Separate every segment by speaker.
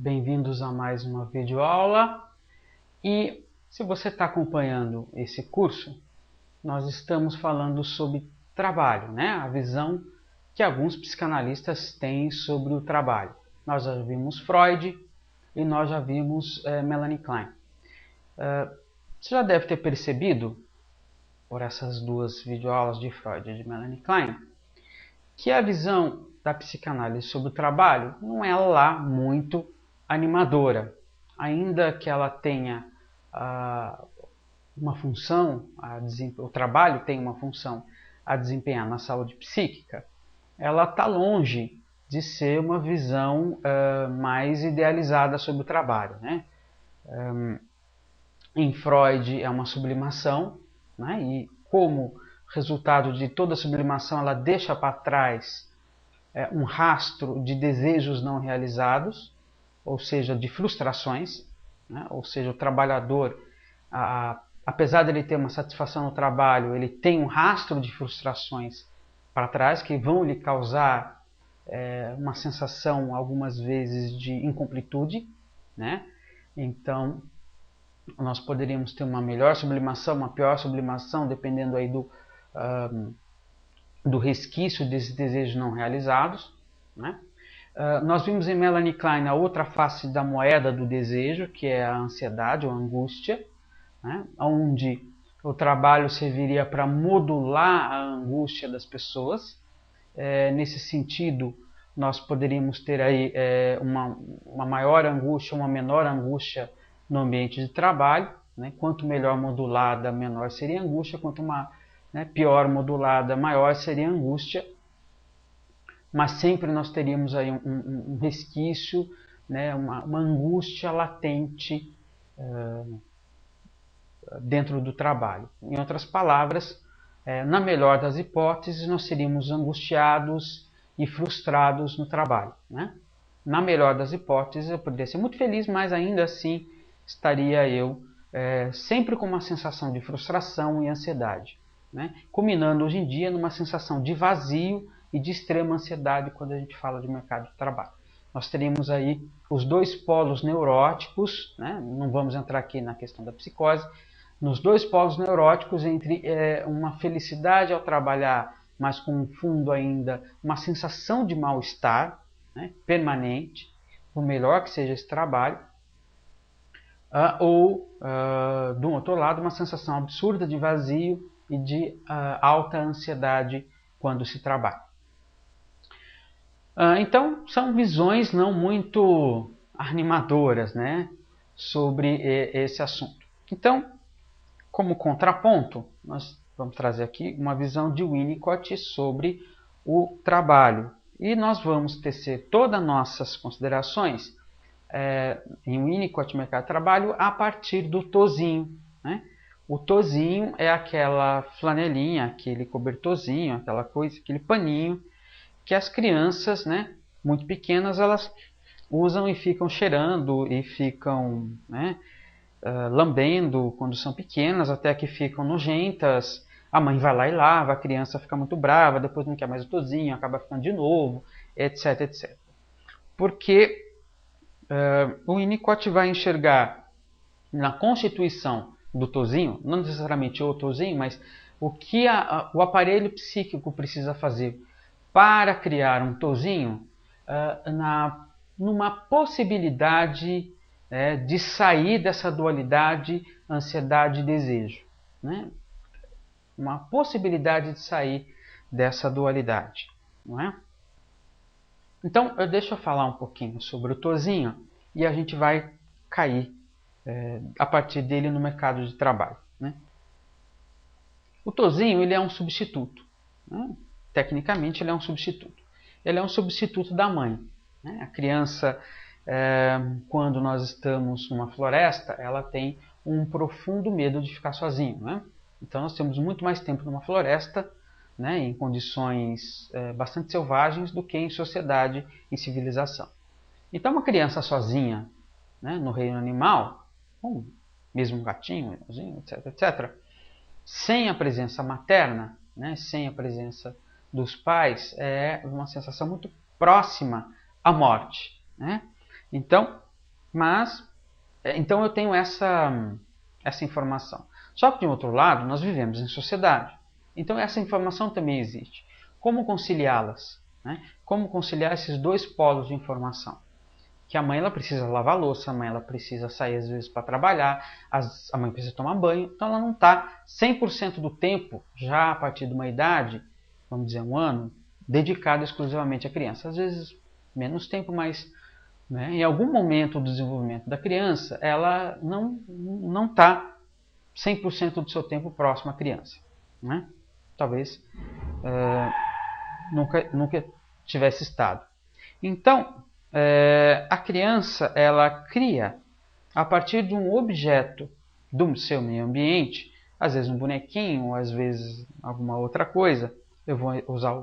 Speaker 1: Bem-vindos a mais uma videoaula. E se você está acompanhando esse curso, nós estamos falando sobre trabalho, né? A visão que alguns psicanalistas têm sobre o trabalho. Nós já vimos Freud e nós já vimos Melanie Klein. Você já deve ter percebido, por essas duas videoaulas de Freud e de Melanie Klein, que a visão da psicanálise sobre o trabalho não é lá muito animadora, ainda que ela tenha uma função, o trabalho tem uma função a desempenhar na saúde psíquica, ela está longe de ser uma visão mais idealizada sobre o trabalho, né? Em Freud é uma sublimação, né? E como resultado de toda sublimação ela deixa para trás um rastro de desejos não realizados, ou seja, de frustrações, né? Ou seja, o trabalhador, apesar de ele ter uma satisfação no trabalho, ele tem um rastro de frustrações para trás que vão lhe causar uma sensação, algumas vezes, de incompletude, né? Então, nós poderíamos ter uma melhor sublimação, uma pior sublimação, dependendo aí do resquício desses desejos não realizados, né? Nós vimos em Melanie Klein a outra face da moeda do desejo, que é a ansiedade ou a angústia, né? Onde o trabalho serviria para modular a angústia das pessoas. Nesse sentido, nós poderíamos ter aí uma maior angústia, uma menor angústia no ambiente de trabalho, né? Quanto melhor modulada, menor seria a angústia, quanto pior modulada, maior seria a angústia. Mas sempre nós teríamos aí um resquício, né? uma angústia latente dentro do trabalho. Em outras palavras, na melhor das hipóteses, nós seríamos angustiados e frustrados no trabalho, né? Na melhor das hipóteses, eu poderia ser muito feliz, mas ainda assim estaria eu sempre com uma sensação de frustração e ansiedade, né? Culminando hoje em dia numa sensação de vazio e de extrema ansiedade quando a gente fala de mercado de trabalho. Nós teríamos aí os dois polos neuróticos, né? Não vamos entrar aqui na questão da psicose, nos dois polos neuróticos entre uma felicidade ao trabalhar, mas com um fundo ainda, uma sensação de mal-estar, né, permanente, por melhor que seja esse trabalho, ou, do outro lado, uma sensação absurda de vazio e de alta ansiedade quando se trabalha. Então, são visões não muito animadoras, né, sobre esse assunto. Então, como contraponto, nós vamos trazer aqui uma visão de Winnicott sobre o trabalho. E nós vamos tecer todas as nossas considerações em Winnicott, mercado de trabalho, a partir do tozinho, né? O tozinho é aquela flanelinha, aquele cobertorzinho, aquela coisa, aquele paninho que as crianças, né, muito pequenas, elas usam e ficam cheirando e ficam, né, lambendo quando são pequenas, até que ficam nojentas. A mãe vai lá e lava, a criança fica muito brava, depois não quer mais o tozinho, acaba ficando de novo, etc, etc. Porque o Winnicott vai enxergar na constituição do tozinho, não necessariamente o tozinho, mas o que o aparelho psíquico precisa fazer para criar um tozinho numa possibilidade de sair dessa dualidade ansiedade e desejo, né? Uma possibilidade de sair dessa dualidade, não é? Então, deixa eu falar um pouquinho sobre o tozinho e a gente vai cair a partir dele no mercado de trabalho, né? O tozinho, ele é um substituto, né? Tecnicamente ele é um substituto. Ele é um substituto da mãe, né? A criança, quando nós estamos numa floresta, ela tem um profundo medo de ficar sozinho, né? Então nós temos muito mais tempo numa floresta, né, em condições bastante selvagens, do que em sociedade e civilização. Então uma criança sozinha, né, no reino animal, mesmo um gatinho, etc, etc, sem a presença materna, né, sem a presença dos pais, é uma sensação muito próxima à morte, né? Então, Mas, então eu tenho essa informação. Só que, de outro lado, nós vivemos em sociedade. Então essa informação também existe. Como conciliá-las? Né? Como conciliar esses dois polos de informação? Que a mãe ela precisa lavar a louça, a mãe ela precisa sair às vezes para trabalhar, a mãe precisa tomar banho, então ela não está 100% do tempo, já a partir de uma idade, vamos dizer 1 ano, dedicada exclusivamente à criança. Às vezes menos tempo, mas né, em algum momento do desenvolvimento da criança, ela não está 100% do seu tempo próximo à criança. Né? Talvez nunca tivesse estado. Então, a criança ela cria a partir de um objeto do seu meio ambiente, às vezes um bonequinho, às vezes alguma outra coisa. Eu vou usar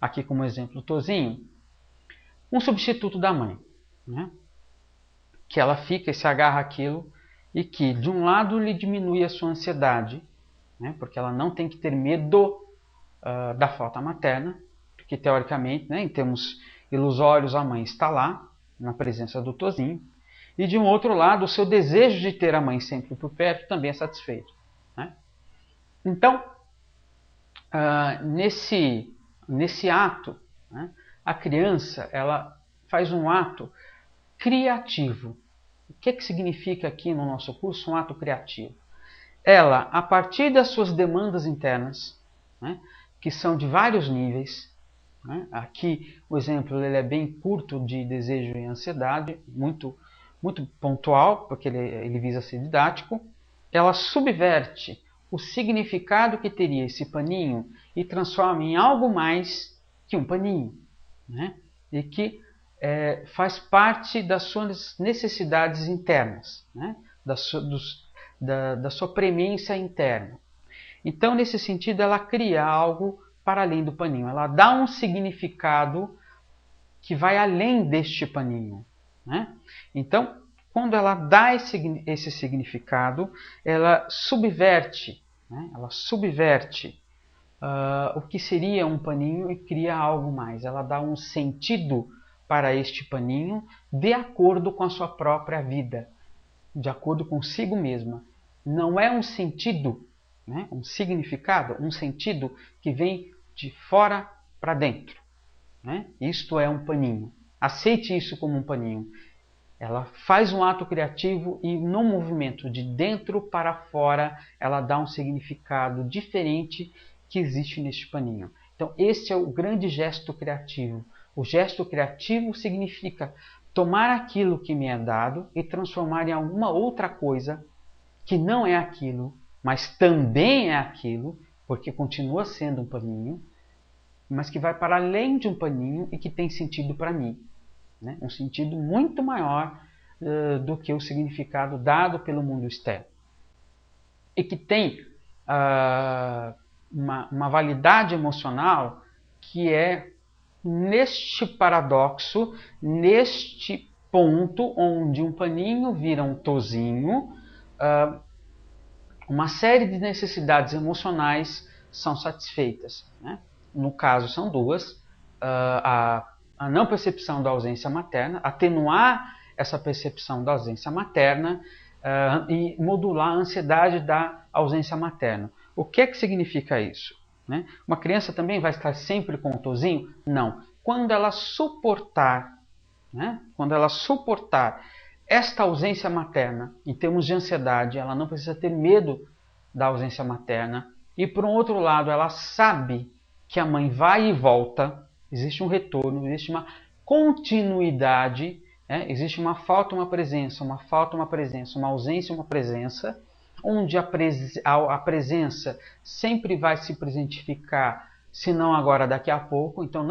Speaker 1: aqui como exemplo o tozinho, um substituto da mãe, né? Que ela fica e se agarra àquilo e que de um lado lhe diminui a sua ansiedade, né? Porque ela não tem que ter medo da falta materna, porque teoricamente, né, em termos ilusórios, a mãe está lá, na presença do tozinho, e de um outro lado, o seu desejo de ter a mãe sempre por perto também é satisfeito. Né? Então, nesse ato, né, a criança ela faz um ato criativo. O que significa aqui no nosso curso um ato criativo? Ela, a partir das suas demandas internas, né, que são de vários níveis, né? Aqui o exemplo ele é bem curto de desejo e ansiedade, muito pontual, porque ele visa ser didático. Ela subverte o significado que teria esse paninho e transforma em algo mais que um paninho, né? E que faz parte das suas necessidades internas, né? Da sua premência interna. Então, nesse sentido, ela cria algo para além do paninho. Ela dá um significado que vai além deste paninho. Né? Então, quando ela dá esse significado, ela subverte, né? O que seria um paninho e cria algo mais. Ela dá um sentido para este paninho de acordo com a sua própria vida, de acordo consigo mesma. Não é um sentido, né? Um significado, um sentido que vem de fora para dentro. Né? Isto é um paninho. Aceite isso como um paninho. Ela faz um ato criativo e no movimento de dentro para fora, ela dá um significado diferente que existe neste paninho. Então, esse é o grande gesto criativo. O gesto criativo significa tomar aquilo que me é dado e transformar em alguma outra coisa que não é aquilo, mas também é aquilo, porque continua sendo um paninho, mas que vai para além de um paninho e que tem sentido para mim. Né? Um sentido muito maior do que o significado dado pelo mundo externo. E que tem uma validade emocional que é neste paradoxo, neste ponto onde um paninho vira um tozinho, uma série de necessidades emocionais são satisfeitas. Né? No caso, são duas. A não percepção da ausência materna, atenuar essa percepção da ausência materna e modular a ansiedade da ausência materna. O que significa isso? Né? Uma criança também vai estar sempre com o tozinho? Não. Quando ela suportar, né? Quando ela suportar esta ausência materna, em termos de ansiedade, ela não precisa ter medo da ausência materna. E, por um outro lado, ela sabe que a mãe vai e volta, existe um retorno, existe uma continuidade, né? Existe uma falta, uma presença, uma falta, uma presença, uma ausência, uma presença, onde a presença sempre vai se presentificar, se não agora, daqui a pouco. Então,